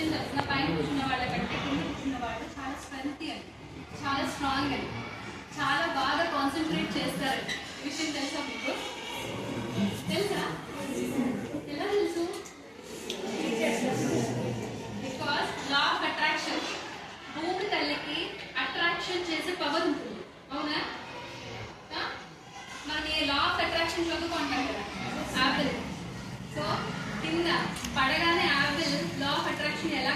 విషయం తెలిసిన పైన కూర్చున్న వాళ్ళ కంటే కింద కూర్చున్న వాళ్ళు చాలా స్ట్రెంగ్తీ అని, చాలా స్ట్రాంగ్ అని, చాలా బాగా కాన్సన్ట్రేట్ చేస్తారు. విషయం తెలుసా మీకు? తెలుసా? ఎలా తెలుసు? బికాస్ లా ఆఫ్ అట్రాక్షన్, భూమి తల్లికి అట్రాక్షన్ చేసే పవర్ ఉంటుంది. అవునా? మనం ఏ లా ఆఫ్ అట్రాక్షన్ చదువుకుంటాం కదా, యాపిల్. సో కింద పడగానే యాపిల్ లా ఆఫ్ అట్రాక్షన్ ఎలా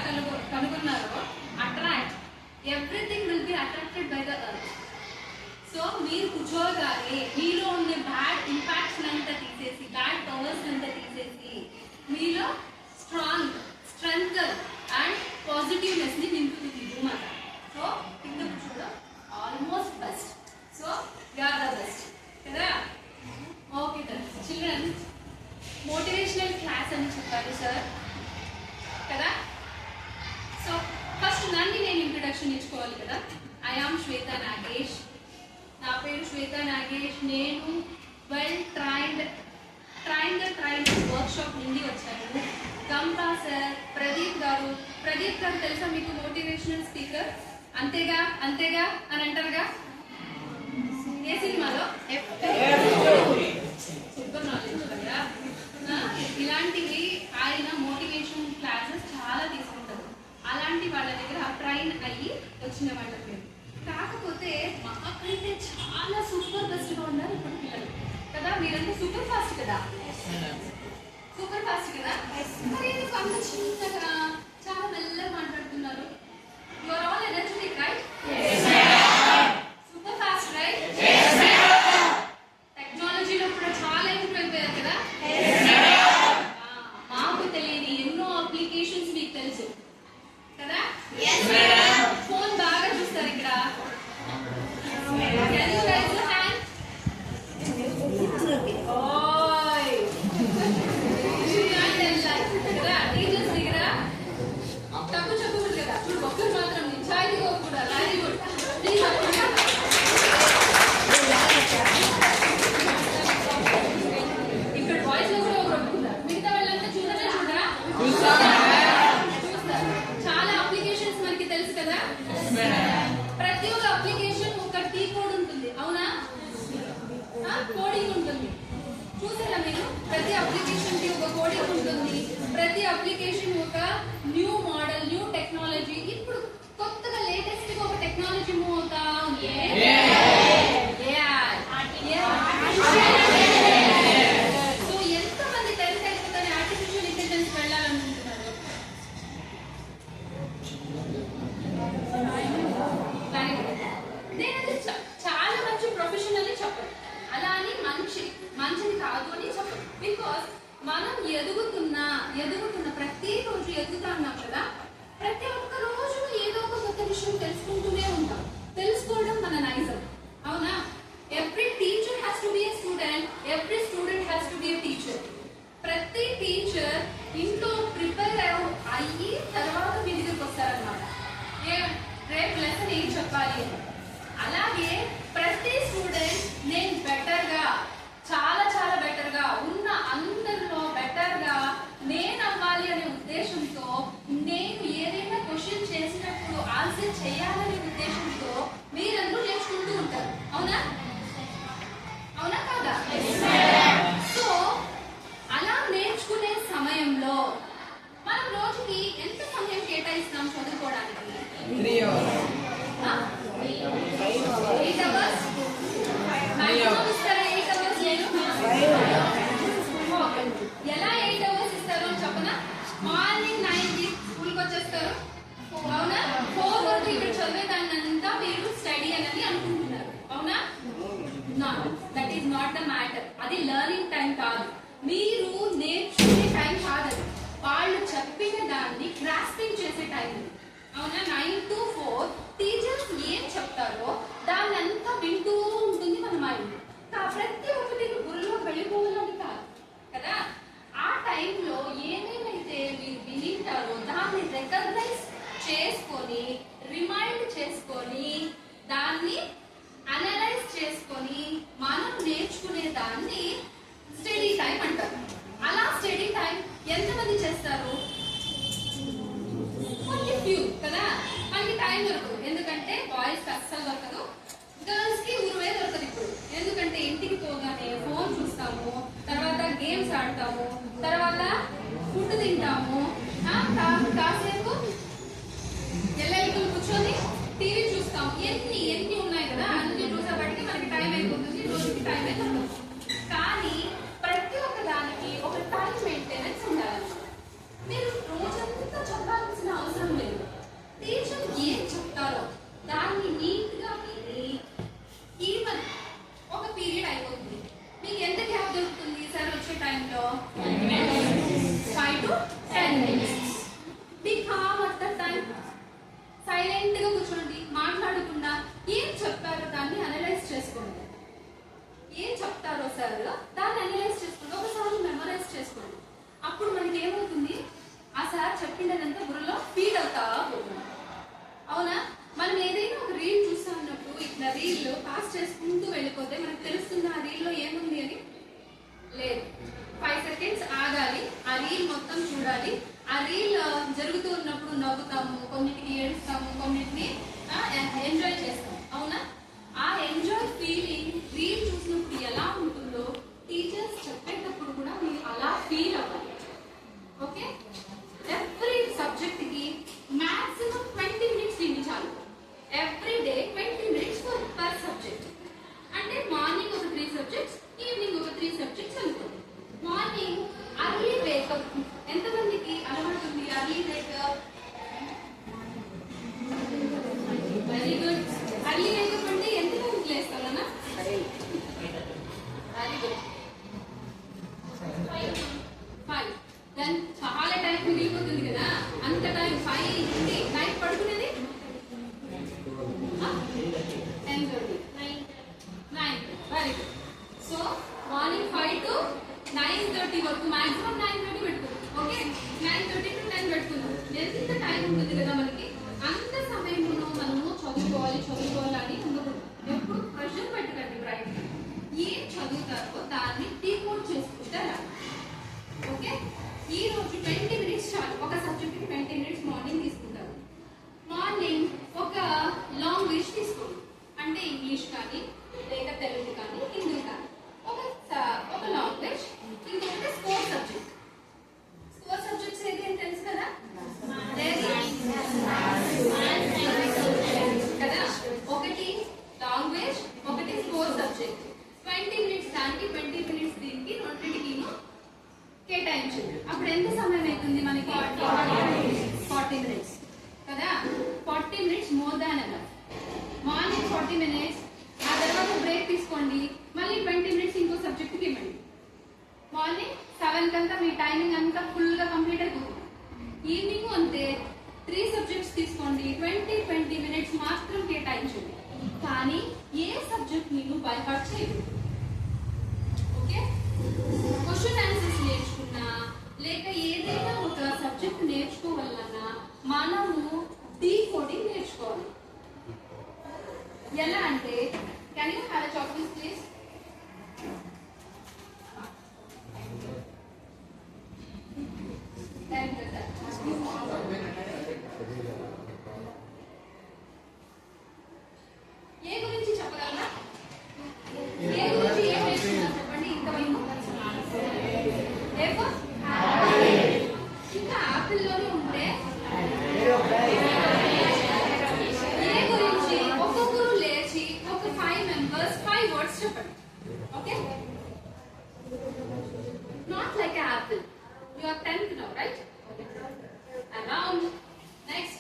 కనుగొన్నారో, attract everything will be attracted by the earth. So మీరు కూర్చోగానే మీలో ఉండే బ్యాడ్ ఇంపాక్ట్స్ అంతా తీసేసి, బ్యాడ్ పవర్స్ అంతా తీసేసి మీలో స్ట్రెంగ్త్ అండ్ పాజిటివ్నెస్ ని నింపుతుంది భూమాత. సో కింద కూర్చోవడం almost best. So you are the best కదా. ఓకే చిల్డ్రన్, మోటివేషనల్ క్లాస్ అని చెప్పారు సార్ కదా. సో ఫస్ట్ నన్ను నేను ఇంట్రొడక్షన్ ఇచ్చుకోవాలి కదా. ఐ ఆమ్ శ్వేత నాగేష్. నా పేరు శ్వేత నాగేష్. నేను వెల్ ట్రైన్డ్ వర్క్షాప్ నుండి వచ్చాను. గంపా సార్, ప్రదీప్ గారు తెలుసా మీకు? Motivational speaker. అంతేగా అని అంటారుగా. ఏ సినిమాలో? సూపర్ నాలెడ్జ్ కదా. ఇలాంటివి ఆయన మోటివేషన్ క్లాసెస్ చాలా తీసుకుంటారు. అలాంటి వాళ్ళ దగ్గర ట్రైన్ అయ్యి వచ్చిన వాళ్ళ పేరు. కాకపోతే మాకంటే చాలా సూపర్ బెస్ట్గా ఉన్నారు ఇప్పుడు పిల్లలు కదా. మీరంతా సూపర్ ఫాస్ట్ కదా, మరి ఎందుకు అంత చిన్నగా చాలా మెల్లగా మాట్లాడుతున్నారు? You are all energetic right? Super fast right? టెక్నాలజీలో కూడా చాలా ఇంప్రూవ్ అయిపోయారు కదా. మాకు తెలియని ఎన్నో అప్లికేషన్స్ మీకు తెలుసు కదా. ఫోన్ బాగా చూస్తారు ఇక్కడ. టీచర్స్ దగ్గర తప్పు చెప్పకూడదు కదా. చూడు ఒక్కరు మాత్రం నిజాయితీగా కూడా వెరీ గుడ్. ఇక్కడ వాయిస్ లో కూడా ఒకరు ఒప్పుకున్నారు. మిగతా వాళ్ళంతా చూడరా? చూస్తారు. చాలా అప్లికేషన్స్ మనకి తెలుసు కదా. ప్రతి ఒక్క అప్లికేషన్ ఒక టీ కోడ్ ఉంటుంది. అవునా? కోడింగ్ ఉంటుంది. చూసారా మీరు? ప్రతి అప్లికేషన్ కి ఒక కోడింగ్ ఉంటుంది. ప్రతి అప్లికేషన్ ఒక న్యూ మోడల్, న్యూ టెక్నాలజీ. ఇప్పుడు కొత్తగా లేటెస్ట్ గా ఒక టెక్నాలజీ మూవ్ అవుతా ఉంది. సో ఎంత మంది తెలిసిపోతారు ఆర్టిఫిషియల్ ఇంటెలిజెన్స్ వెళ్ళాలనుకుంటున్నారు? నేను చాలా మంచి ప్రొఫెషనల్ అని చెప్పను, అలా అని మంచిది కాదు అని చెప్పను. బికాస్ మనం ఎదుగుతున్న ప్రతిరోజు ఎదుగుతా ఉన్నాం కదా. ప్రతి ఒక్క రోజు ఏదో ఒక కొత్త విషయం తెలుసుకుంటూనే ఉంటాం. తెలుసుకోవడం మన నైజం. అవునా? Every teacher has to be a student, every student has to be a teacher. ప్రతి టీచర్ ఇంట్లో ప్రిపేర్ అయ్యి తర్వాత మీ దగ్గరికి వస్తారనమాట. రేపు లెసన్ ఏం చెప్పాలి అని. అలాగే ప్రతి స్టూడెంట్ నేను బెటర్గా, చాలా బెటర్గా ఉన్న అందరిలో బెటర్గా నేను అవ్వాలి అనే ఉద్దేశంతో, నేను ఏదైనా క్వశ్చన్ చేసినప్పుడు ఆన్సర్ చేయాలనే ఉద్దేశంతో మీరందరూ నేర్చుకుంటూ ఉంటారు. అవునా కాదా? సో అలా నేర్చుకునే సమయంలో మనం రోజుకి ఎంత సమయం కేటాయిస్తాం చదువుకోవడానికి? 3 hours. 8 hours? మాక్సిమం ఇస్తారా 8 hours? ఎలా 8 hours ఇస్తారో చెప్పనా? మార్నింగ్ 9 కి స్కూల్కి వచ్చేస్తారు. అవునా? 4 వరకు ఇక్కడ చదివేదాన్నంతా మీరు స్టడీ అని అనుకుంటున్నారు. అవునా? That is not the matter. అది లెర్నింగ్ టైం కాదు, మీరు నేర్చుకునే టైం కాదు. వాళ్ళు చెప్పిన దాన్ని గ్రాస్పింగ్ చేసే టైం. అవునా? 9 to 4 టీచర్స్ ఏం చెప్తారో దాన్ని అంతా వింటూ ఉంటుంది మన మైండ్. ప్రతి ఒక్కటి బుర్రలో వెళ్ళిపోవాలని కాదు కదా. ఆ టైంలో ఏమేమైతే మీరు వినింటారో దాన్ని రికగ్నైజ్ చేసుకొని, రిమైండ్ చేసుకొని, దాన్ని అనలైజ్ చేసుకొని మనం నేర్చుకునే దాన్ని స్టడీ టైం అంటారు. అలా స్టడీ టైం ఎంతమంది చేస్తారు? టైం దొరకదు. ఎందుకంటే బాయ్స్ కి అస్సలు దొరకదు, గర్ల్స్ కి ఊరువే దొరకదు ఇప్పుడు. ఎందుకంటే ఇంటికి పోగానే ఫోన్ చూస్తాము, తర్వాత గేమ్స్ ఆడతాము, తర్వాత ఫుడ్ తింటాము, కాసేపు ఎల్లెల్లు కూర్చొని టీవీ చూస్తాము. ఎన్ని ఎన్ని ఉన్నాయి కదా, అన్ని చూసేపటికి మనకి టైం అయిపోతుంది, రోజుకి టైం అయిపోతుంది. కానీ ప్రతి ఒక్క దానికి ఒక టైం మెయింటెనెన్స్ ఉండాలి. మీరు రోజంతా చదవాల్సిన అవసరం లేదు. టీచర్ ఏం చెప్తారో దాన్ని నీట్ గా విని ఈవెన్ ఒక పీరియడ్ అయిపోతుంది. మీకు ఎంత గ్యాప్ దొరుకుతుంది సార్ వచ్చే టైంలో? 5 to 10 minutes. Be calm at the time. Silent గా కూర్చోండి, మాట్లాడకుండా ఏం చెప్తారో దాన్ని అనలైజ్ చేసుకోండి. ఏం చెప్తారో సార్ దాన్ని అనలైజ్ చేసుకోండి, ఒకసారి మెమరైజ్ చేసుకోండి. అప్పుడు మనకి ఏమవుతుంది, ఆ సార్ చెప్పిండదంతా బుర్రలో ఫీడ్ అవుతా పోతుంది. అవునా? మనం ఏదైనా ఒక రీల్ చూస్తా ఉన్నప్పుడు ఇట్లా రీల్ పాస్ చేసుకుంటూ వెళ్ళిపోతే మనకు తెలుస్తుంది ఆ రీల్ లో ఏముంది అని. లేదు, 5 seconds ఆగాలి, ఆ రీల్ మొత్తం చూడాలి. ఆ రీల్ జరుగుతూ ఉన్నప్పుడు నవ్వుతాము, కొన్నిటిని ఏడుస్తాము, కొన్నిటిని ఎంజాయ్ చేస్తాము. అవునా? ఆ ఎంజాయ్ ఫీలింగ్ రీల్ చూసినప్పుడు ఎలా ఉంటుందో టీచర్స్ చెప్పేటప్పుడు కూడా మీరు అలా ఫీల్ అవ్వాలి. ఓకే? ఎవ్రీ సబ్జెక్ట్ కి మాక్సిమం 20 minutes ఇవ్వండి చాలు. Every day 20 minutes per subject. అంటే మార్నింగ్ ఒక 3 subjects, ఈవినింగ్ ఒక 3 subjects అనుకోండి. Morning early wake up. ఎంతమందికి అలవాటు ఉంది early wake up? Very good. Early wake up అంటే ఎంతమందికి లేస్తారన్నా? Very good. 5. దెన్ చాలా టైం మిగిలిపోతుంది కదా, అంత టైం 5 నుండి నైట్ పడుకునేది 10:30, 9. Very good. So morning 5 to 9:30 వరకు, మాక్సిమం 9:30 పెట్టుకుందాం. ఓకే? 9:30 to 10 పెట్టుకుందాం. ఎంత టైం ఉంటుంది కదా మనకి, అంత సమయంలో మనము చదువుకోవాలి ఉండకూడదు. ఎప్పుడు ప్రెషర్ పెట్టకండి బ్రైట్. ఏం చదువుతారో దాన్ని డీకోడ్ చేసుకుంటారా? ఓకే? ఈ రోజు 20 minutes చాలు. ఒక సబ్జెక్ట్ కి 20 minutes మార్నింగ్ తీసుకుంటారు. మార్నింగ్ ఒక లాంగ్వేజ్ తీసుకోండి, అంటే ఇంగ్లీష్ కానీ లేక తెలుగు కానీ హిందీ కానీ ఒక లాంగ్వేజ్. ఇంకొకటి స్కోర్ సబ్జెక్ట్. స్కోర్ సబ్జెక్ట్స్ ఏది తెలుసు కదా? కదా, ఒకటి లాంగ్వేజ్, ఒకటి స్కోర్ సబ్జెక్ట్. 20 minutes దానికి, 20 minutes దీనికి, రెండింటికి కేటాయించండి. అప్పుడు ఎంత సమయం అవుతుంది మనకి? 40 minutes కదా. 40 minutes more than enough. Morning 40 minutes, ఆ తర్వాత బ్రేక్ తీసుకోండి, మళ్ళీ 20 minutes ఇంకో సబ్జెక్ట్కి ఇవ్వండి. మార్నింగ్ 7 కంతా మీ టైమింగ్ అంతా ఫుల్ గా కంప్లీట్ అయిపోతుంది. ఈవినింగ్ అంతే 3 subjects తీసుకోండి, 20 minutes మాత్రం కేటాయించండి. కానీ ఏ సబ్జెక్ట్ నేను బై హార్ట్ చేయదు. ఓకే? క్వశ్చన్ ఆన్సర్స్ నేర్చుకున్నా లేక ఏదైనా ఒక సబ్జెక్ట్ నేర్చుకోవాలన్నా మనము డీకోడింగ్ నేర్చుకోవాలి. ఎలా అంటే, can you have a chocolate please? ఏ గురించి చెప్పగలరా? ఏ గురించి ఏం నేర్చుకున్నారు చెప్పండి ఇంతవరకు? ఇంకా ఆపిల్లోనే ఉంటే ఏ గురించి ఒక్కొక్కరు లేచి ఒక 5 members 5 words చెప్పండి. Okay? Not like Apple. You are 10th now, right? Around. Next.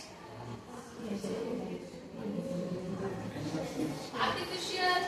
Artificial.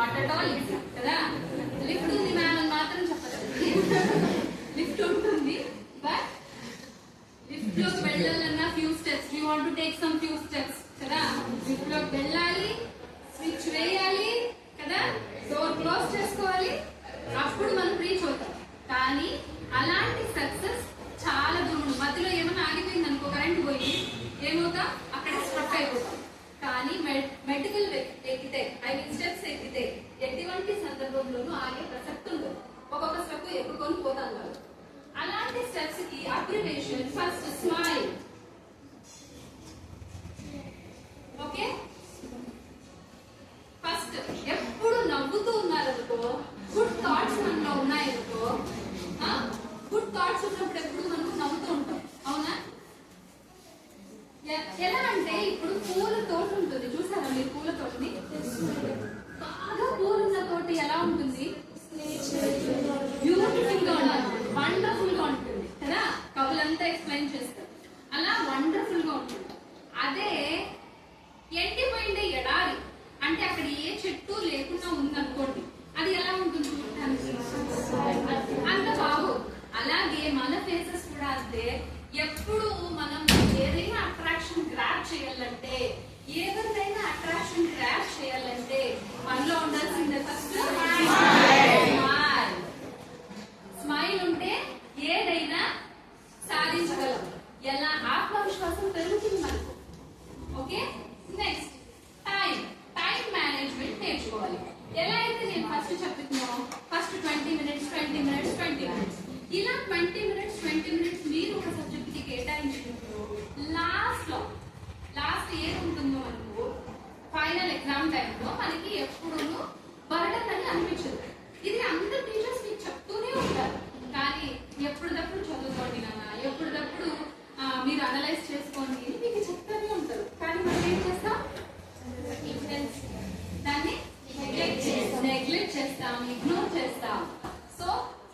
Not at all easy కదా. లిఫ్ట్ ఉంది మ్యామ్ అని మాత్రం చెప్పదు. లిఫ్ట్ ఉంటుంది, బట్ లిఫ్ట్ లోకి వెళ్ళాలన్నా few steps, you want to take some few steps కదా. లిఫ్ట్ లోకి వెళ్ళాలి, స్విచ్ వేయాలి కదా, డోర్ క్లోజ్ చేసుకోవాలి, అప్పుడు మనం రీచ్ అవుతాం. కానీ అలాంటి సక్సెస్ చాలా దూరం. మధ్యలో ఏమైనా ఆగిపోయింది అనుకో, కరెంట్ పోయి ఏమవుతాం, అక్కడ స్ట్రక్ అయిపోతాం. కానీ మెడికల్ ఎక్కితే, ఐ మీన్ స్టెప్స్ ఎక్కితే ఎటువంటి సందర్భంలోనూ ఆగే ప్రసక్తి ఉండదు. ఒక్కొక్క స్టెప్ ఎక్కుకొని పోతాం కాదు. అలాంటి స్టెప్స్ కి abbreviation first smile. Okay, first ఎప్పుడు నవ్వుతూ ఉన్నారనుకో, గుడ్ థాట్స్ మనలో ఉన్నాయనుకో, గుడ్ థాట్స్ ఉన్నప్పుడు ఎప్పుడు మనం నవ్వుతూ ఉంటాం, అవునా? ఎలా అంటే ఇప్పుడు పూల తోట ఉంటుంది, చూసారా మీరు పూల తోటని? బాగా పూలున్న తోట ఎలా ఉంటుంది? బ్యూటిఫుల్ గా ఉంటుంది, వండర్ఫుల్ గా ఉంటుంది కదా. కవులంతా ఎక్స్ప్లెయిన్ చేస్తారు, అలా వండర్ఫుల్ గా ఉంటుంది. అదే ఎండిపోయిండే ఎడారి అంటే అక్కడ ఏ చెట్టు లేకుండా ఉందనుకోండి, అది ఎలా ఉంటుంది? అంత బాగు. అలాగే మన ఫేసెస్ కూడా అంతే. ఎప్పుడు మనం ఏదైనా అట్రాక్షన్ గ్రాప్ చేయాలంటే, ఎవరిదైనా అట్రాక్షన్ గ్రాప్ చేయాలంటే మనలో ఉండాల్సిందే ఫస్ట్ స్మైల్. స్మైల్ ఉంటే ఏదైనా సాధించగలం. ఎలా? ఆత్మవిశ్వాసం పెరుగుతుంది మనకు. Okay, next time. Time management నేర్చుకోవాలి. ఎలా అయితే నేను ఫస్ట్ చెప్తున్నాను, ఫస్ట్ 20 minutes, 20 minutes, 20 minutes, ఇలా 20 minutes, 20 minutes మీరు ఒక సబ్జెక్ట్ కి కేటాయించినప్పుడు లాస్ట్ ఏం ఉంటుందో మనకు ఫైనల్ ఎగ్జామ్ టైంలో మనకి ఎప్పుడు బర్డన్ అని అనిపించదు. ఇది అందరు టీచర్స్ మీకు చెప్తూనే ఉంటారు, కానీ ఎప్పుడప్పుడు చదువుకోండి నాన్న, ఎప్పుడప్పుడు మీరు అనలైజ్ చేసుకోండి మీకు చెప్తూనే ఉంటారు. కానీ మనం ఏం చేస్తాం? దాన్ని నెగ్లెక్ట్ చేస్తాం, ఇగ్నోర్ చేస్తాం. So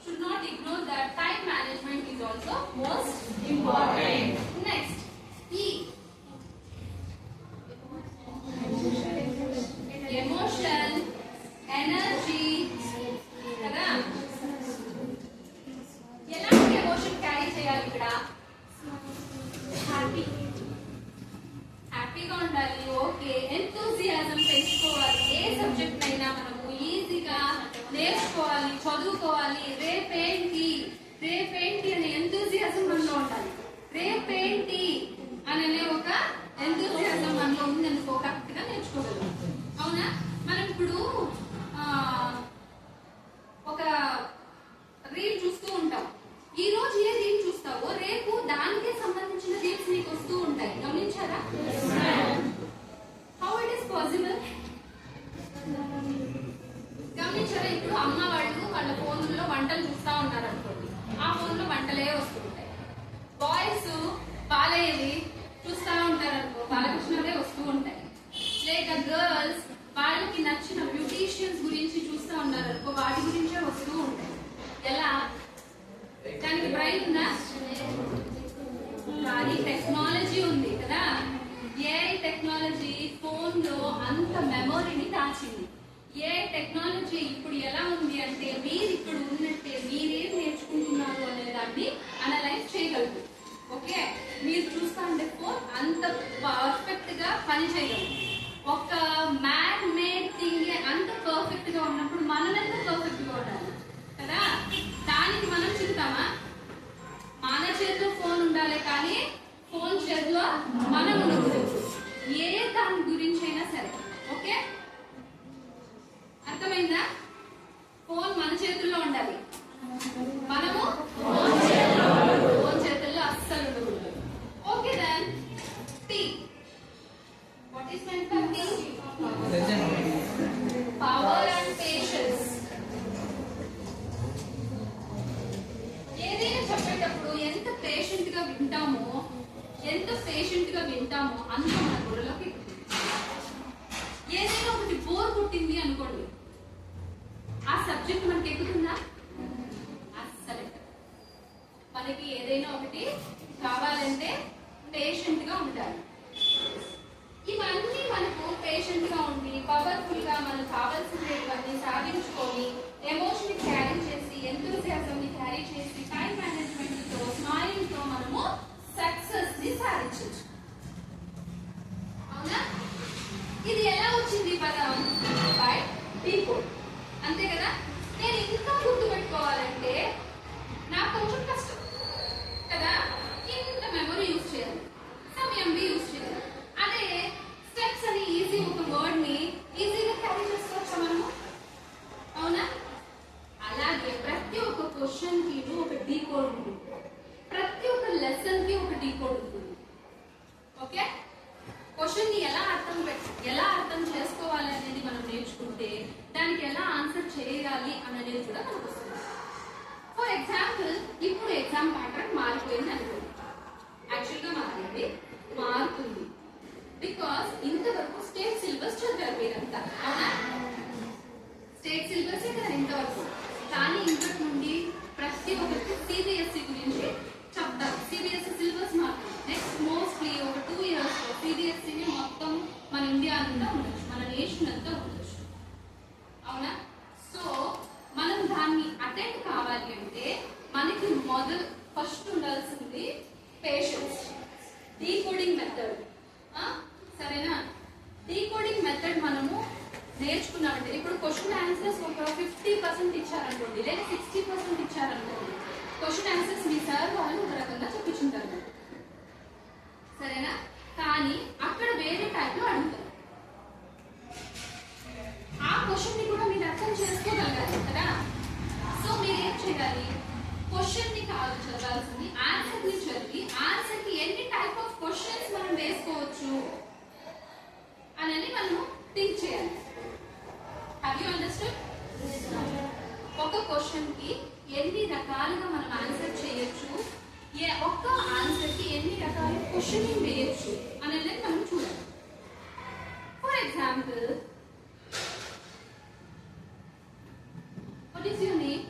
should not ignore that time management is also most important. Next, E. Emotion, energy కదా. ఎలాంటి ఎమోషన్ క్యారీ చేయాలి ఇక్కడ? హ్యాపీగా ఉండాలి. ఓకే, ఎంతూజియాజం పెంచుకోవాలి. ఏ సబ్జెక్ట్ అయినా మనము ఈజీగా నేర్చుకోవాలి, చదువుకోవాలి. రేపేంటి అనే ఎంతూజియాజం మనలో ఉండాలి. రేపేంటి అనే ఒక ఎంతూజియాజం మనలో ఉందనుకో, కరెక్ట్ గా నేర్చుకోగలం, అవునా? మనం ఇప్పుడు ఒక రీల్ చూస్తూ ఉంటాం. ఈ రోజు ఏ రీల్ చూస్తావో రేపు దానికే సంబంధించిన రీల్స్ నీకు వస్తూ ఉంటాయి. గమనించారా? How it is possible? గమనించారా? ఇప్పుడు అమ్మ వాళ్ళ ఫోన్లో వంటలు చూస్తా ఉన్నారు అనుకోండి, ఆ ఫోన్ లో వంటలే వస్తుంటాయి. బాయ్స్ బాలయ్యవి చూస్తా ఉంటారు అనుకో, బాలకృష్ణవే వస్తూ ఉంటాయి. లేక గర్ల్స్ వాళ్ళకి నచ్చిన బ్యూటీషియన్స్ గురించి చూస్తా ఉన్నారు అనుకో, వాటి గురించే వస్తూ ఉంటాయి. ఎలా? దానికి బ్రైన్ ఉందా? కానీ టెక్నాలజీ ఉంది కదా. ఏఐ టెక్నాలజీ ఫోన్ లో అంత మెమొరీని దాచింది. ఏ టెక్నాలజీ ఇప్పుడు ఎలా ఉంది అంటే, మీరు ఇక్కడ ఉన్నట్టే మీరేం నేర్చుకుంటున్నారు అనే దాన్ని అనలైజ్ చేయగలరు. ఓకే, మీరు చూస్తా ఉంటే ఫోన్ అంత పర్ఫెక్ట్ గా పని చేయగలరు. ఒక మ్యాన్ మేడ్ థింగ్ అంత పర్ఫెక్ట్ గా ఉన్నప్పుడు మనం ఎంత పర్ఫెక్ట్ గా ఉండాలి కదా. దానికి మనం చిరుతామా? మన చేతిలో ఫోన్ ఉండాలి, కానీ ఫోన్ చేతిలో మనం ఉండకూడదు. ఏ దాని గురించి అయినా సరే. ఓకే, అర్థమైందా? ఫోన్ మన చేతుల్లో ఉండాలి, మనము ఫోన్ చేతుల్లో అస్సలు ఉండకూడదు. Okay, then T. What is meant by T? Power and patience. ఏదైనా చెప్పేటప్పుడు ఎంత పేషెంట్ గా వింటామో అంత మన బుర్రలోకి. ఏదైనా ఒకటి బోర్ పుట్టింది అనుకోండి, ఆ సబ్జెక్ట్ మనకి ఎక్కుతుందా? అస్సలు. మనకి ఏదైనా ఒకటి కావాలంటే పేషెంట్ గా ఉండాలి. ఇవన్నీ మనకు పేషెంట్ గా ఉండి పవర్ఫుల్ గా మనకు కావాల్సినటువంటి ఉంచుకొని ఎమోషన్ క్యారీ చేసి ఎంతూజియాజం ని క్యారీ చేసి టైం మేనేజ్మెంట్ తో స్మైలింగ్ తో మనము సక్సెస్ ని సాధించవచ్చు. అవునా? ఇది ఎలా వచ్చింది పదం? By decode. అంతే కదా? నేను ఇంకా గుర్తు పెట్టుకోవాలంటే నాకు కొంచెం కష్టం కదా, ఇంత మెమరీ యూజ్ చేయాలి, సమ్ ఎంబీ యూజ్ చేయాలి. అదే స్టెప్స్ అని ఈజీ ఒక వర్డ్ ని ఈజీగా క్యారీ చేసుకోవచ్చా మనము? అవునా? అలాగే ప్రతి ఒక్క క్వశ్చన్ కి ఒక డీకోడ్ ఉంటుంది, ప్రతి ఒక్క లెసన్ కి ఒక డీకోడ్ ఉంటుంది. ఓకే? క్వశ్చన్ ని ఎలా అర్థం చేసుకోవాలి అనేది మనం నేర్చుకుంటే దానికి ఎలా ఆన్సర్ చేయాలి అనేది కూడా మనకు వస్తుంది. ఫర్ ఎగ్జాంపుల్, ఇప్పుడు ఎగ్జామ్ ప్యాటర్న్ మారిపోయింది అనుకోండి. యాక్చువల్గా మారుతుంది బికాస్ ఇంతవరకు స్టేట్ సిలబస్ చదివారు మీరంతా. అవునా? స్టేట్ సిలబస్ కదా ఇంతవరకు. కానీ ఇంతకు నుండి ప్రతి ఒక్కరికి సిబిఎస్ఈ గురించి చెప్తారు. సిబిఎస్ఈ సిలబస్ మారుతుంది. నెక్స్ట్ మోస్ట్లీ ఒక 2 years లో సిబిఎస్ఈని మొత్తం మన ఇండియా అంతా ఉండొచ్చు, మన నేషన్ అంతా ఉండొచ్చు. అవునా? సో మనం దాన్ని అటెండ్ కావాలి అంటే మనకి ఫస్ట్ ఉండాల్సింది పేషెన్స్. Decoding method. సరేనా? డీకోడింగ్ మెథడ్ మనము నేర్చుకున్నామంటే ఇప్పుడు క్వశ్చన్ ఆన్సర్స్ ఒక 50% ఇచ్చారనుకోండి, లేదా 60% ఇచ్చారనుకోండి, క్వశ్చన్ ఆన్సర్స్ మీ సార్ వాళ్ళు ఒక రకంగా చెప్పించుంటారు. సరేనా? కానీ అక్కడ వేరే టైప్ లో అడుగుతారు. ఆ క్వశ్చన్ ని కూడా మీరు అర్థం చేసుకోగలగాలి కదా. సో మీరు ఏం చేయాలి? క్వశ్చన్ ని కాదు చదవాల్సింది, ఆన్సర్ ని చదివి ఆన్సర్ కి ఎన్ని టైప్ ఆఫ్ క్వశ్చన్స్ మనం వేసుకోవచ్చు అని మనం థింక్ చేయాలి. Have you understood? ఒక క్వశ్చన్ కి ఎన్ని రకాలుగా మనం ఆన్సర్ చేయొచ్చు, ఒక్క ఆన్సర్ కి ఎన్ని రకాల క్వశ్చనింగ్ వేయొచ్చు అనేది మనం చూడాలి. For example, what is your name?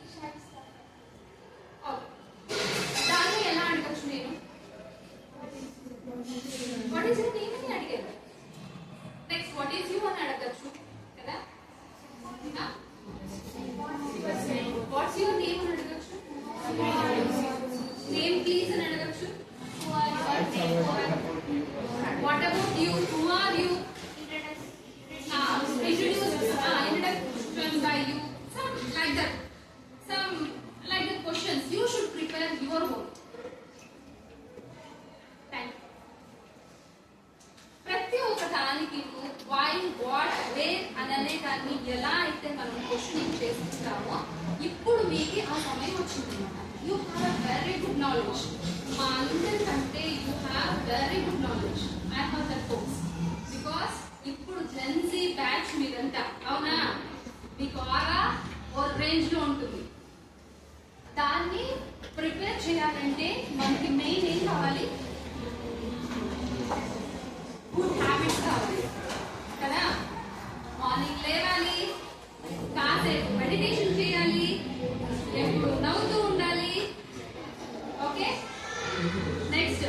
దాన్ని ఎలా అడగచ్చు నేను? వాట్ ఈస్ యువర్ నేమ్ అని అడిగాను. నెక్స్ట్ వాట్ ఈస్ యూ అని అడగచ్చు కదా. వాట్స్ యువర్ నేమ్ అని అడగచ్చు. నేమ్ ప్లీజ్ అని అడగచ్చు. What about you? Who are you? Introduction by you. Some like that questions. You should prepare your own. Thank you. ప్రతి ఒక్క దానికి why, what, where అనే దాన్ని ఎలా అయితే మనం క్వశ్చనింగ్ చేసుకుంటామో ఇప్పుడు మీకు ఆ సమయం వచ్చింది. You have very good knowledge. మా అందరికంటే you have very good knowledge. I have that course. Because ఇప్పుడు జెన్జీ బ్యాచ్ మీరంతా. అవునా? మీకు ఆరా ఓ రేంజ్ లో ఉంటుంది. దాన్ని ప్రిపేర్ చేయాలంటే మనకి మెయిన్ ఏం కావాలి? గుడ్ హ్యాబిట్స్ కావాలి కదా. మార్నింగ్ లేవాలి, కాసేపు మెడిటేషన్ చేయాలి, ఎప్పుడు నవ్వుతూ ఉండాలి. Okay? Next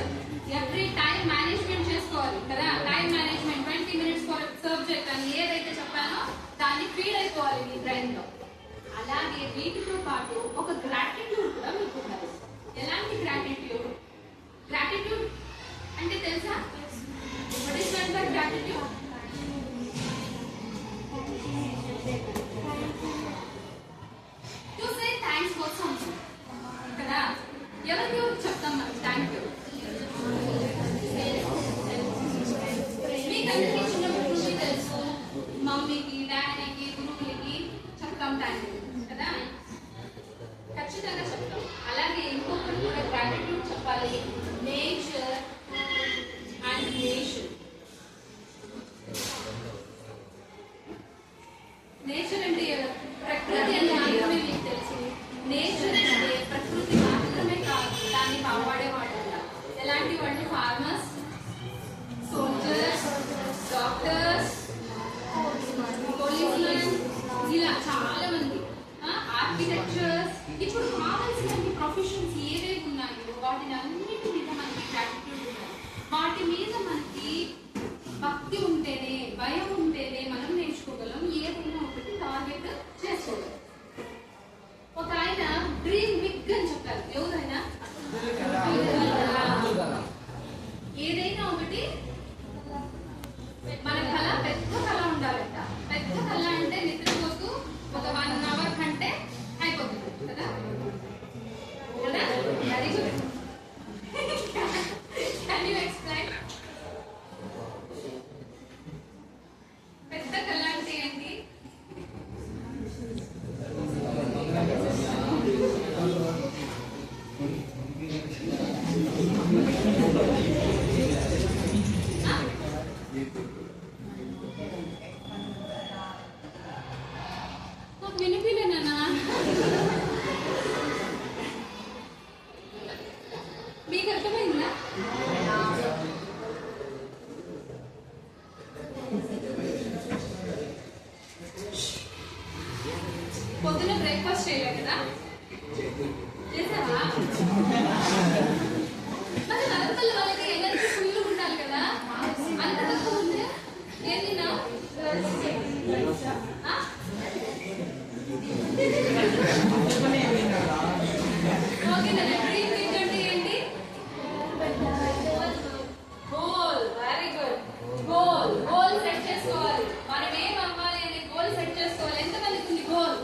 every time management చేసుకోవాలి కదా. Time management 20 minutes for subject అని ఏదైతే చెప్పానో దాన్ని ఫీడ్ అయిపోవాలి మీ బ్రెయిన్ లో. అలాగే వీటితో పాటు ఒక గ్రాటిట్యూడ్ కూడా మీకు ఉండాలి. ఎలాంటి గ్రాటిట్యూడ్? గ్రాటిట్యూడ్ అంటే తెలుసా? What is mean by gratitude? To say thanks for something కదా. ఎవరికి చెప్తాం మనం థ్యాంక్ యూ? మీకందరికీ చిన్నప్పటి నుంచి తెలుసు, మమ్మీకి, డాడీకి, గురువులకి చెప్తాం థ్యాంక్ యూ కదా. ఖచ్చితంగా చెప్తాం. అలాగే ఇంకొకటి కూడా గ్రాటిట్యూడ్ చెప్పాలి. Nature and nation. నేచర్ అంటే ప్రకృతి అని మాత్రమే మీకు తెలుసు. నేచర్ అంటే ప్రకృతి మాత్రమే కాదు, దాన్ని కాపాడేవాడు. ఎలాంటి వాళ్ళు? ఫార్మర్స్, సోల్జర్స్, డాక్టర్స్, పోలీసులు, ఇలా చాలా మంది. ఆర్కిటెక్చర్స్. ఇప్పుడు కావాల్సిన ప్రొఫెషన్స్ ఏవేవి ఉన్నాయో వాటిని అన్నిటి మీద మనకి గ్రాటిట్యూడ్ ఉండాలి. వాటి మీద మనకి భక్తి ఉంటేనే, భయం ఉంటేనే మనం నేర్చుకోగలం, ఏదైనా ఒకటి టార్గెట్ చేసుకోగలం. వినిపిలేనా? మీకు అర్థమైందా? పొద్దున బ్రేక్ఫాస్ట్ చేయలే కదా? చేసావా? మరి నలుగురు వాళ్ళకి ఎనర్జీ ఫుల్ ఉండాలి కదా? అంత తక్కువ ఉంటే ఏం తిన్నావు? ఓకేనా? డ్రీమ్ ఏంటంటే ఏంటి? Goal. Very good. Goal set చేసుకోవాలి. మనం ఏం అవ్వాలి అనే గోల్ సెట్ చేసుకోవాలి. ఎంతమందికి ఉంది గోల్?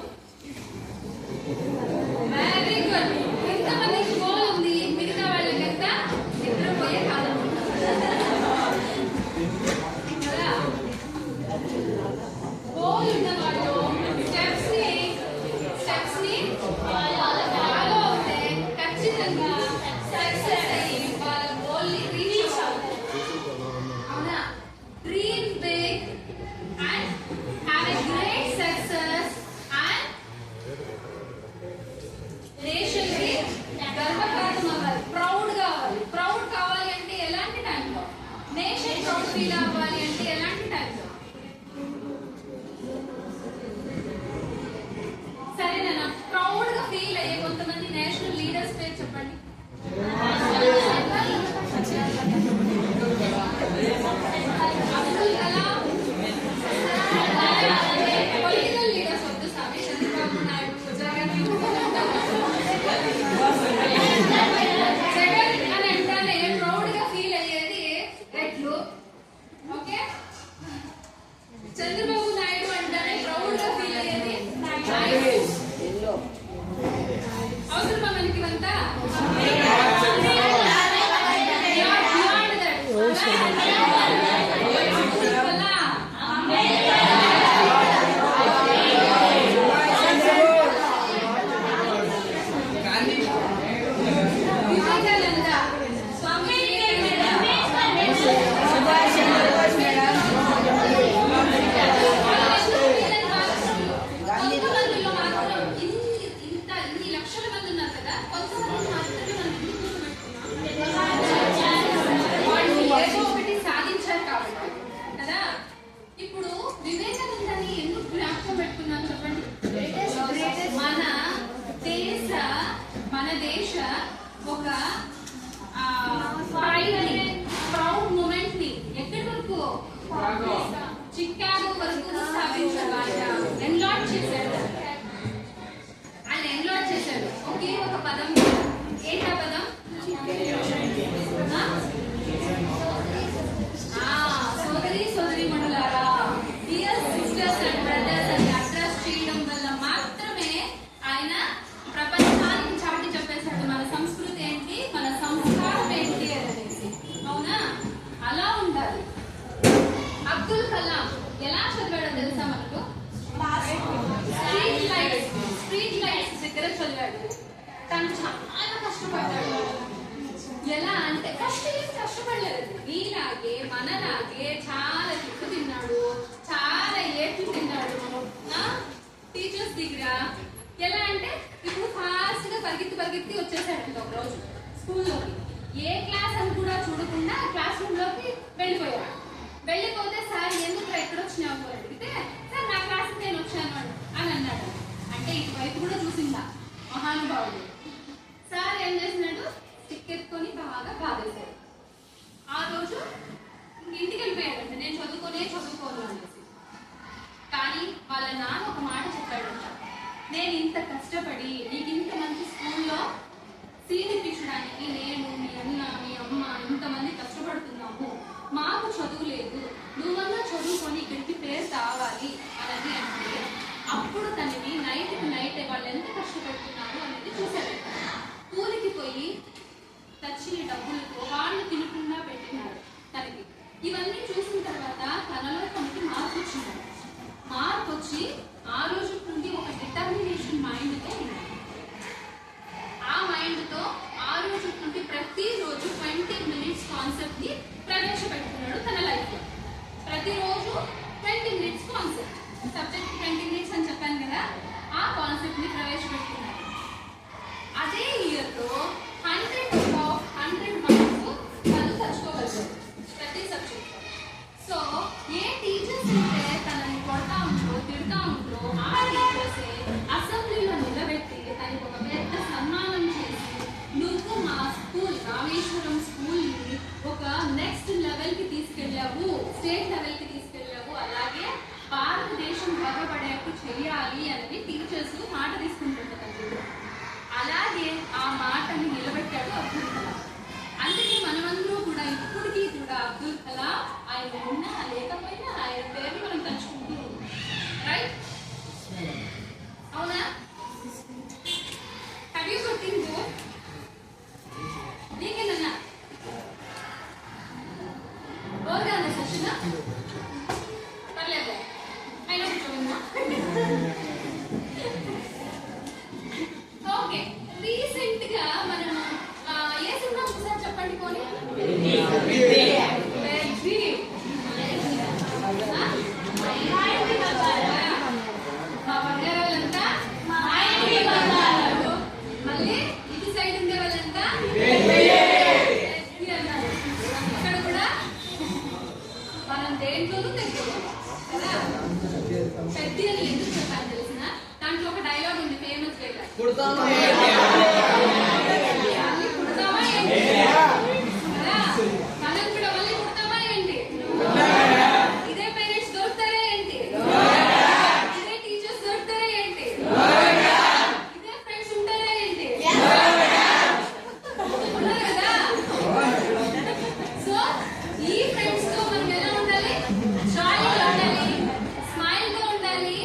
Very good. ఎంతమందికి గోల్ ఉంది? మిగతా వాళ్ళకంతా నిద్రపోయే కాలం కదా. గోల్ ఉన్న వాళ్ళు స్టెప్స్ ని ఫాలో అవుతే ఖచ్చితంగా సక్సెస్ అయ్యి వాళ్ళ గోల్ ని రీచ్ అవుతారు. అవునా? Dream big and have a great success and nation కి గర్వకారణం అవ్వాలి. ప్రౌడ్ కావాలి. ప్రౌడ్ కావాలి అంటే ఎలాంటి టైంలో? నేషన్ ప్రౌడ్ ఫీల్ అవ్వాలి అంటే ఎలాంటి టైంలో? సరేనా? ప్రౌడ్ గా ఫీల్ అయ్యే కొంతమంది నేషనల్ లీడర్స్ పేరు చెప్పండి. అబ్దుల్ కలాం. పొలిటికల్ లీడర్స్ వద్దు స్వామి. చంద్రబాబు నాయుడు, జగన్ అని అంటానే ప్రౌడ్ గా ఫీల్ అయ్యేది రెడ్లు. ఓకే? చంద్రబాబు నాయుడు అంటానే ప్రౌడ్ గా ఫీల్ అయ్యేది అవసరమా మనకి ఇవంతా? మన దేశ ఒక ప్రౌడ్ మూమెంట్ ని ఎక్కడి వరకు? చికాగో వరకు స్థాపించాడు. ఆయన ఎన్లాట్ చేశాడు. ఒకే ఒక పదం. ఏంటా పదం? సోదరి మనులారా, డియర్ సిస్టర్స్ అండ్ బ్రదర్స్ అని అడ్రస్ చేయడం వల్ల మాత్రమే ఆయన ప్రపంచానికి చాటి చెప్పేశాడు మన సంస్కృతి ఏంటి, మన సంస్కారం ఏంటి అనేది. అవునా? అలా ఉండాలి. అబ్దుల్ కలాం ఎలా చదివాడో తెలుసా మనకు? స్ట్రీట్ లైట్స్ దగ్గర చదివాడు. తను చాలా కష్టపడ్డాడు. ఎలా అంటే కష్టపడలేదు. నీలాగే మనలాగే చాలా తిట్టు తిన్నాడు, చాలా ఏట్లు తిన్నాడు. టీచర్స్ దగ్గర ఎలా అంటే ఇప్పుడు ఫాస్ట్ గా పరిగెత్తి వచ్చేసాడు ఒక రోజు స్కూల్లోకి. ఏ క్లాస్ అని కూడా చూడకుండా క్లాస్ రూమ్ లోకి వెళ్ళిపోయాడు. వెళ్ళిపోతే సార్ ఎందుకు ఎక్కడొచ్చినావు అని అడిగితే, సార్ నా క్లాస్ నేను వచ్చాను అని అన్నాడు. అంటే ఇటువైపు కూడా చూసిందా మహానుభావుడు. సార్ ఏం చేసినాడు? స్టిక్ ఎత్తుకొని బాగా బాధేశాడు. ఆ రోజు ఇంటికి వెళ్ళిపోయాడంటే నేను చదువుకోను అనేసి. కానీ వాళ్ళ నాన్న ఒక మాట చెప్పాడంట, నేను ఇంత కష్టపడి నీకు ఇంత మంచి స్కూల్లో సీట్ ఇప్పించడానికి నేను, మీ అన్న, మీ అమ్మ ఇంతమంది కష్టపడుతున్నాము. మాకు చదువు లేదు, నువ్వన్నా చదువుకొని ఇక్కడికి పేరు కావాలి అని అంటే అప్పుడు తనని నైట్ వాళ్ళు ఎంత కష్టపడుతున్నారు అనేది చూశారు. కూలికి పోయి తెచ్చిన డబ్బులతో వాళ్ళు తినకుండా పెట్టినారు తనకి. ఇవన్నీ చూసిన తర్వాత తనలో తనకి మార్పు వచ్చింది. మార్పు వచ్చి ఆ రోజు నుండి ఒక డిటర్మినేషన్ మైండ్తో ఉన్నాడు. ఆ మైండ్తో ఆ రోజు నుండి ప్రతిరోజు 20 minutes కాన్సెప్ట్ ని ప్రవేశపెడుతున్నాడు తన లైఫ్ లో. ప్రతిరోజు 20 minutes కాన్సెప్ట్ సబ్జెక్ట్ చెయ్యాలి అని టీచర్స్ మాట తీసుకుంటుంటారు. అలాగే ఆ మాటని నిలబెట్టాడు అబ్దుల్ కలాం. అందుకే మనమందరూ కూడా ఇప్పటికీ కూడా అబ్దుల్ కలాం ఆయన ఉన్నా లేకపోయినా ఆయన పేరు మనం తలుచుకుంటూ ఉంటాం. రైట్? అవునా? Have you getting bore? నీకేనన్నా బోర్గా ఉంది సచిన? పర్లేదు, అయినా కూర్చోమన్నా. ఓకే, రీసెంట్ గా మనం ఏ సినిమా చూసారు చెప్పండి పోనీ? మా బంగారు వాళ్ళంతా మళ్ళీ ఇటు సైడ్ ఉండే వాళ్ళంతా అన్నారు. ఇక్కడ కూడా మనం దేంట్లోనూ తగ్గిపోతాం కదా. పెద్ద అని ఎందుకు చెప్పాలి తెలిసిన? దాంట్లో ఒక డైలాగ్ ఉంది, ఫేమస్ డైలాగ్. కుడతామా ఏంటి కదా, మనం కూడా మళ్ళీ కుడతామా ఏంటి? ఇదే పేరెంట్స్ దొరుకుతారా ఏంటి? ఇదే టీచర్స్ దొరుకుతారా ఏంటి? ఇదే ఫ్రెండ్స్ ఉంటారా ఏంటి? ఉన్నారు కదా. సో ఈ ఫ్రెండ్స్ తో మనం ఎలా ఉండాలి? జాలీగా ఉండాలి, స్మైల్ గా ఉండాలి,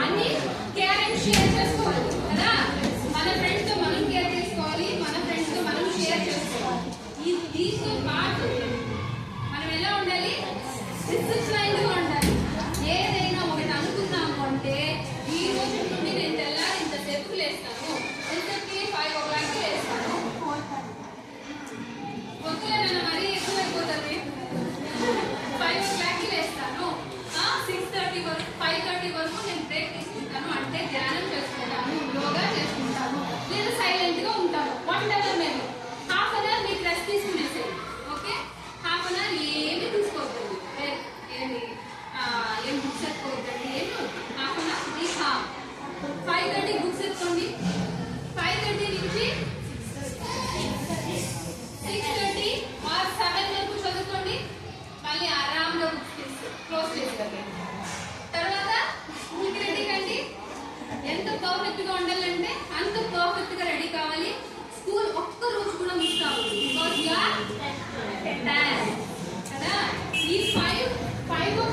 అన్ని కేర్ అండ్ షేర్ చేసుకోవాలి కదా. మన ఫ్రెండ్స్ తో మనం కేర్ చేసుకోవాలి, మన ఫ్రెండ్స్ తో మనం షేర్ చేసుకోవాలి. దీంతో పాటు మనం ఎలా ఉండాలి? డిసిప్లైన్ గా ఉండాలి. ఏదైనా ఒకటి అనుకున్నాము అంటే ఈ రోజు నుండి నేను తెల్లారి ఇంతసేపు లేస్తాను, ఇంతకి 5 o'clock లేస్తాను. వద్దులేనన్న మరీ ఎక్కువైపోతుంది. 5 o'clock లేస్తాను, 6:30 వరకు 5:30 వరకు నేను బ్రేక్ తీసుకుంటాను అంటే ధ్యానం చేసుకుంటాను, యోగా చేసుకుంటాను, లేదా సైలెంట్ గా ఉంటాను. 1 hour మేము హాఫ్ అన్ అవర్ మీకు రెస్ట్ తీసుకునేసేది. ఓకే, హాఫ్ అన్ అవర్ ఏమి తీసుకోవద్దండి, ఏం బుక్స్ ఎత్తుకోవద్దండి, ఏమి హాఫ్ అన్ అవర్ మీ 5:30 బుక్స్ ఎత్తుకోండి. 5:30 నుంచి 6:30 or 7 వరకు చదువుకోండి. మళ్ళీ ఆరాంగా బుక్స్ క్లోజ్ చేసుకోండి. తర్వాత స్కూల్కి రెడీ కండి. ఎంత పర్ఫెక్ట్ గా ఉండాలంటే అంత పర్ఫెక్ట్ గా రెడీ కావాలి. స్కూల్ ఒక్క రోజు కూడా మిస్ కావద్దు, బికాజ్ యు ఆర్ కదా. ఈ 5 o'clock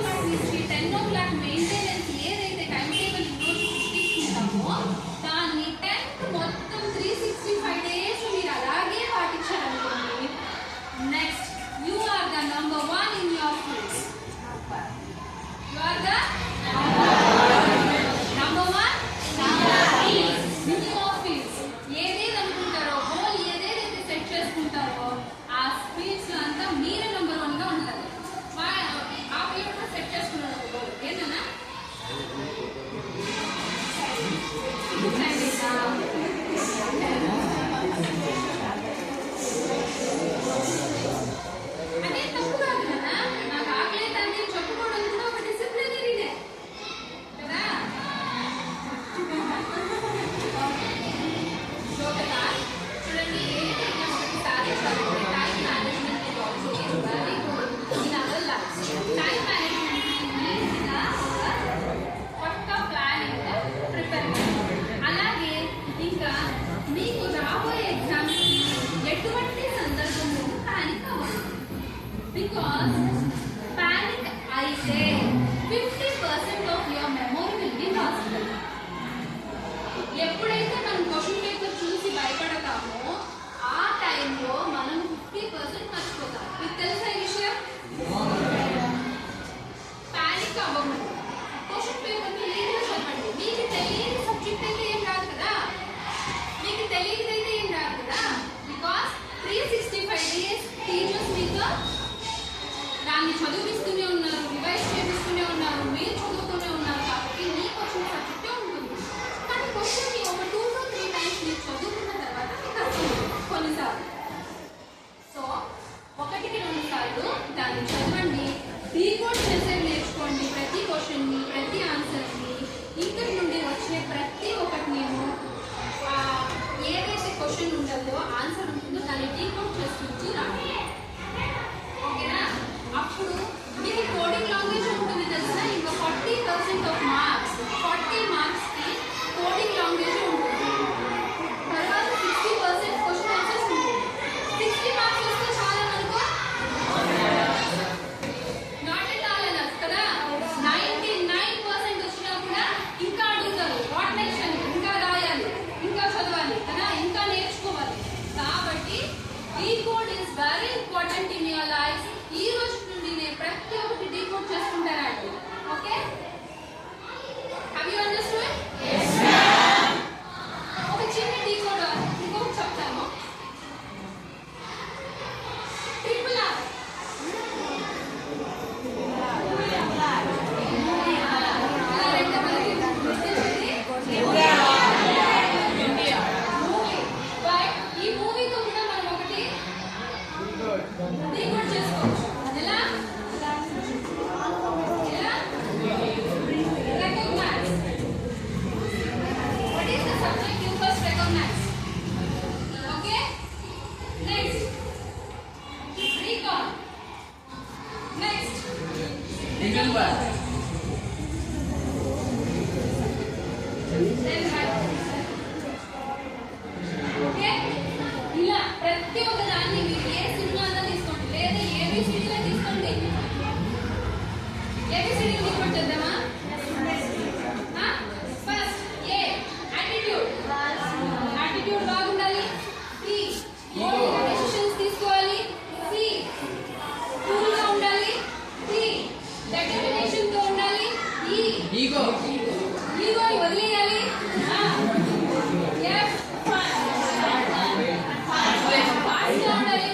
ఓకే, ఇలా ప్రతి ఒక్క దాన్ని మీరు ఏ సినిమాలో తీసుకోండి లేదా ఏబిసిడీలో తీసుకోండి. ఏబిసిడీ రిపోర్ట్ చేద్దామా? ఫస్ట్ ఏ యాటిట్యూడ్, యాటిట్యూడ్ బాగుండాలి. బి డెసిషన్స్ తీసుకోవాలి. సి కూల్ గా ఉండాలి. డి డిటర్మినేషన్ తో ఉండాలి. ఈ ఈగో వదిలేయాలి. ఎఫ్ ఫాస్ట్ గా ఉండాలి.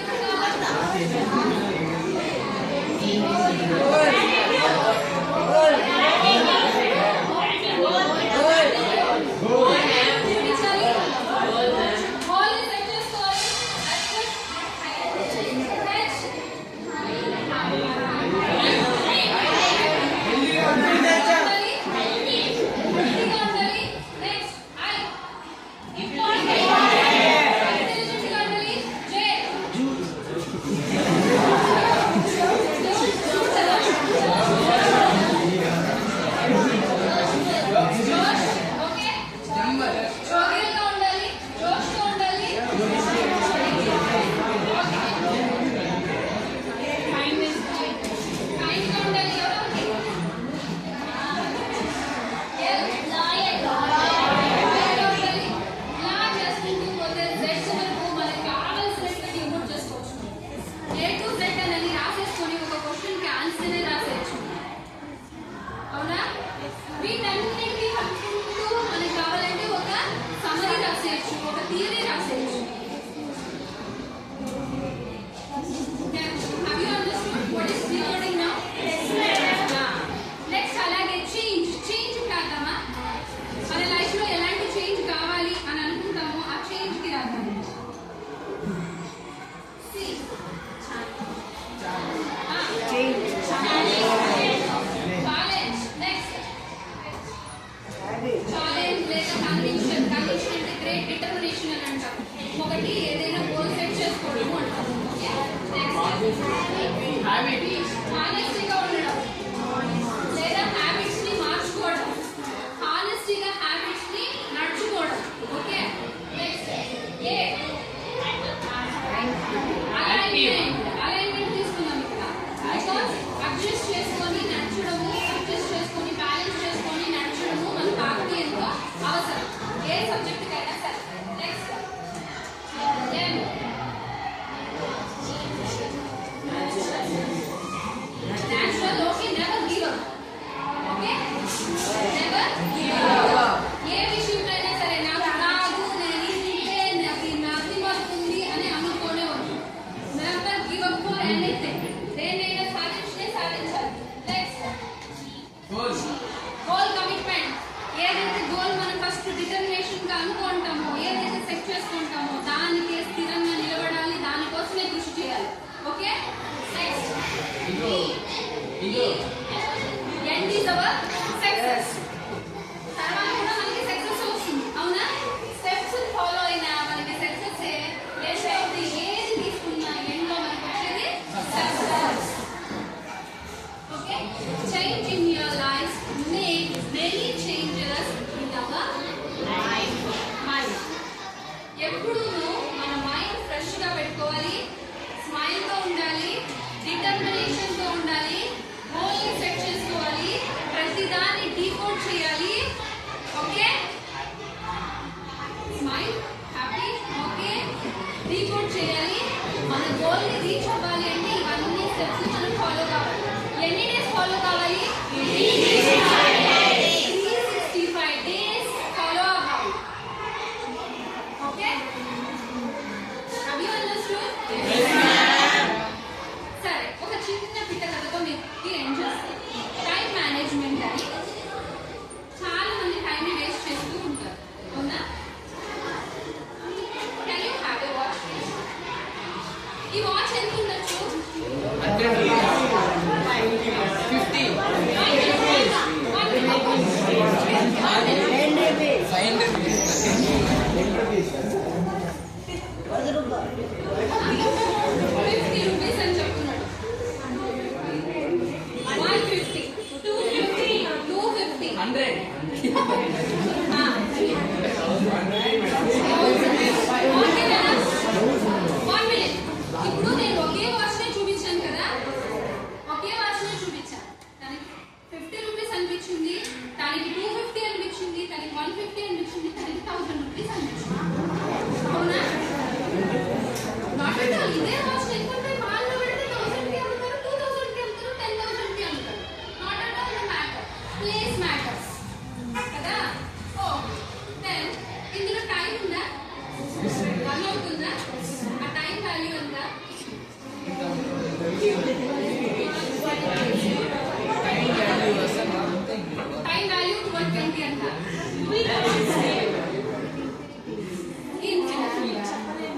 Hundred.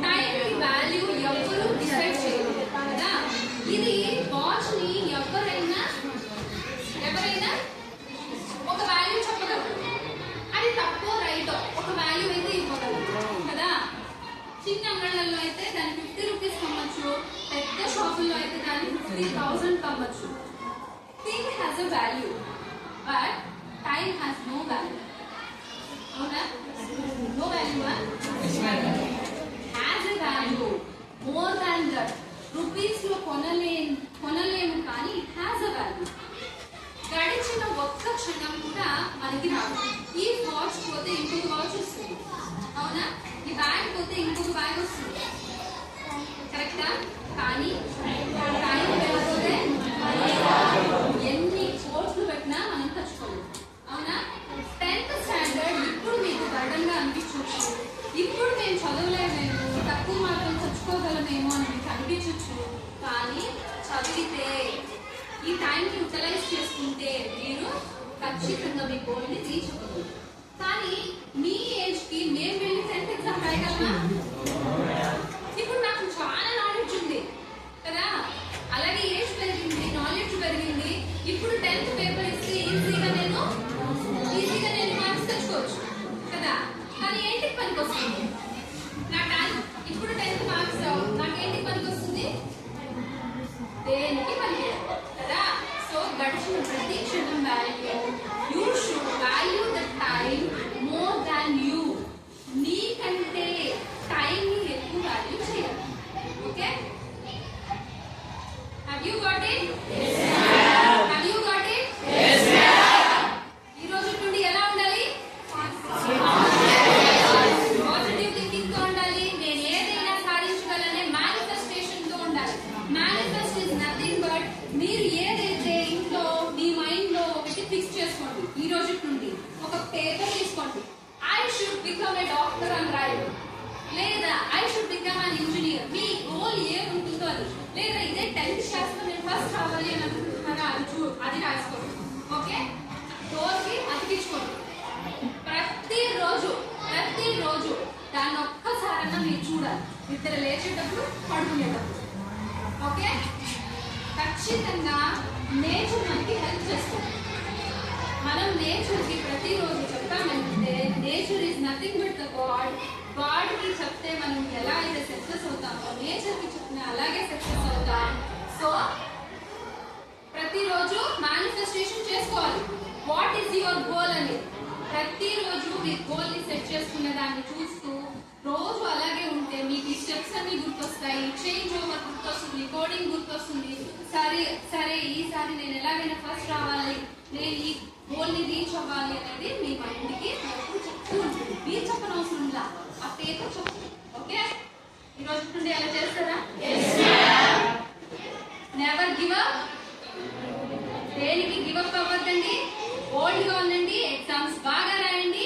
టైం వాల్యూ ఎవరు డిసైడ్ చేయరు కదా. ఇది వాచ్ ని ఎవరైనా ఒక వాల్యూ చెప్పగలరు. అది తప్పో రైటో ఒక వాల్యూ అయితే ఇవ్వగలరు కదా. చిన్న అంగళ్ళల్లో అయితే దాన్ని 50 రూపీస్ అమ్మచ్చు, పెద్ద షాపుల్లో అయితే దాన్ని 50,000 అమ్మచ్చు. Thing has a value but time has no value. అవునా? No value has a value more than that. Rupees లో కొనలేము కానీ ఇట్ హ్యాస్ అ వాల్యూ. గడిచిన ఒక్క క్షణం కూడా మనకి రాదు. ఈ వాచ్ పోతే ఇంకొక వాచ్ వస్తుంది, అవునా? ఈ బ్యాగ్ పోతే ఇంకొక బ్యాగ్ వస్తుంది, కరెక్టా? కానీ టైం వెళ్ళిపోతే ఎన్ని కోర్సులు పెట్టినా మనం తెచ్చుకోలేదు, అవునా? 10th స్టాండర్డ్ ఇప్పుడు మీకు బర్డన్గా అనిపించవచ్చు, ఇప్పుడు మేము చదవలేమేమో, తక్కువ మాత్రం తెచ్చుకోగలమేమో అని మీకు అనిపించవచ్చు. కానీ చదివితే ఈ టైంని యూటిలైజ్ చేసుకుంటే మీరు ఖచ్చితంగా మీ గోల్ని రీచ్ అవ్వదు. కానీ మీ ఏజ్కి మేము వెళ్ళి 10th ఎగ్జామ్ రాయగలమా? ఇప్పుడు నాకు చాలా నాలెడ్జ్ ఉంది కదా, అలాగే ఏజ్ పెరిగింది, నాలెడ్జ్ పెరిగింది. ఇప్పుడు 10th పేపర్ ఇస్తే ఈజీగా నేను మార్క్స్ తెచ్చుకోవచ్చు కదా. కానీ ఏంటికి పనికి వస్తుంది నా టాలెంట్? ఇప్పుడు 10th మార్క్స్ నాకేంటికి పనికి వస్తుంది? దేనికి పనికి కదా. సో గడిచిన ప్రతి క్షణం value. You should value the time more than you. నీకంటే టైంని ఎక్కువ వాల్యూ చేయాలి. Okay? Have you got it? Have you got it? ఈ రోజు నుండి ఎలా ఉండాలి? పాజిటివ్ థింకింగ్ తో ఉండాలి. నేను ఏదైనా సాధించగలనే మేనిఫెస్టేషన్ తో ఉండాలి. మేనిఫెస్ట్ ఇస్ నథింగ్ బట్ మీరు ఏదైతే ఇంట్లో మీ మైండ్ లో ఒకటి ఫిక్స్ చేసుకోండి. ఈ రోజు నుండి ఒక పేపర్ తీసుకోండి. I should become a doctor అని రాయండి, లేదా I should become an engineer. మీ గోల్ ఏముంటుందో అది. లేదా ఇదే 10th క్లాస్ లో నేను ఫస్ట్ రావాలి అని అనుకుంటున్నారా అది రాసుకోండి. ఓకే? డోర్కి అతికించుకోండి. ప్రతిరోజు దాన్ని ఒక్కసారన్నా మీరు చూడాలి. నిద్ర లేచేటప్పుడు, పడుకునేటప్పుడు. ఓకే? ఖచ్చితంగా నేచర్ మనకి హెల్ప్ చేస్తుంది. మనం నేచర్కి ప్రతిరోజు చెప్తామంటే nature is nothing but the god. గాడ్కి చెప్తే మనం ఎలా అయితే సక్సెస్ అవుతామో నేచర్కి చెప్తే అలాగే సక్సెస్ అవుతాం. సో ప్రతిరోజు మేనిఫెస్టేషన్ చేసుకోవాలి. వాట్ ఈస్ యువర్ గోల్ అని ప్రతిరోజు మీ గోల్ని సెట్ చేసుకునే దాన్ని చూస్తూ రోజు అలాగే ఉంటే మీకు ఈ స్టెప్స్ అన్ని గుర్తొస్తాయి. చేంజ్ ఓవర్ గుర్తొస్తుంది, కోడింగ్ గుర్తొస్తుంది. సరే ఈసారి నేను ఎలాగైనా ఫస్ట్ రావాలి, నేను ఈ గోల్ని రీచ్ అవ్వాలి అనేది మీ మైండ్కి ఎప్పుడు చెప్తూ ఉంటుంది. మీరు చెప్పనవసరం ఉందా, ఆ పేపర్ చెప్తుంది. ఓకే? ఈ రోజు నుండి అలా చేస్తారా? Never give up. దేనికి గివ్ అప్ అవ్వద్దండి. ఓల్డ్గా ఉండండి. ఎగ్జామ్స్ బాగా రాయండి.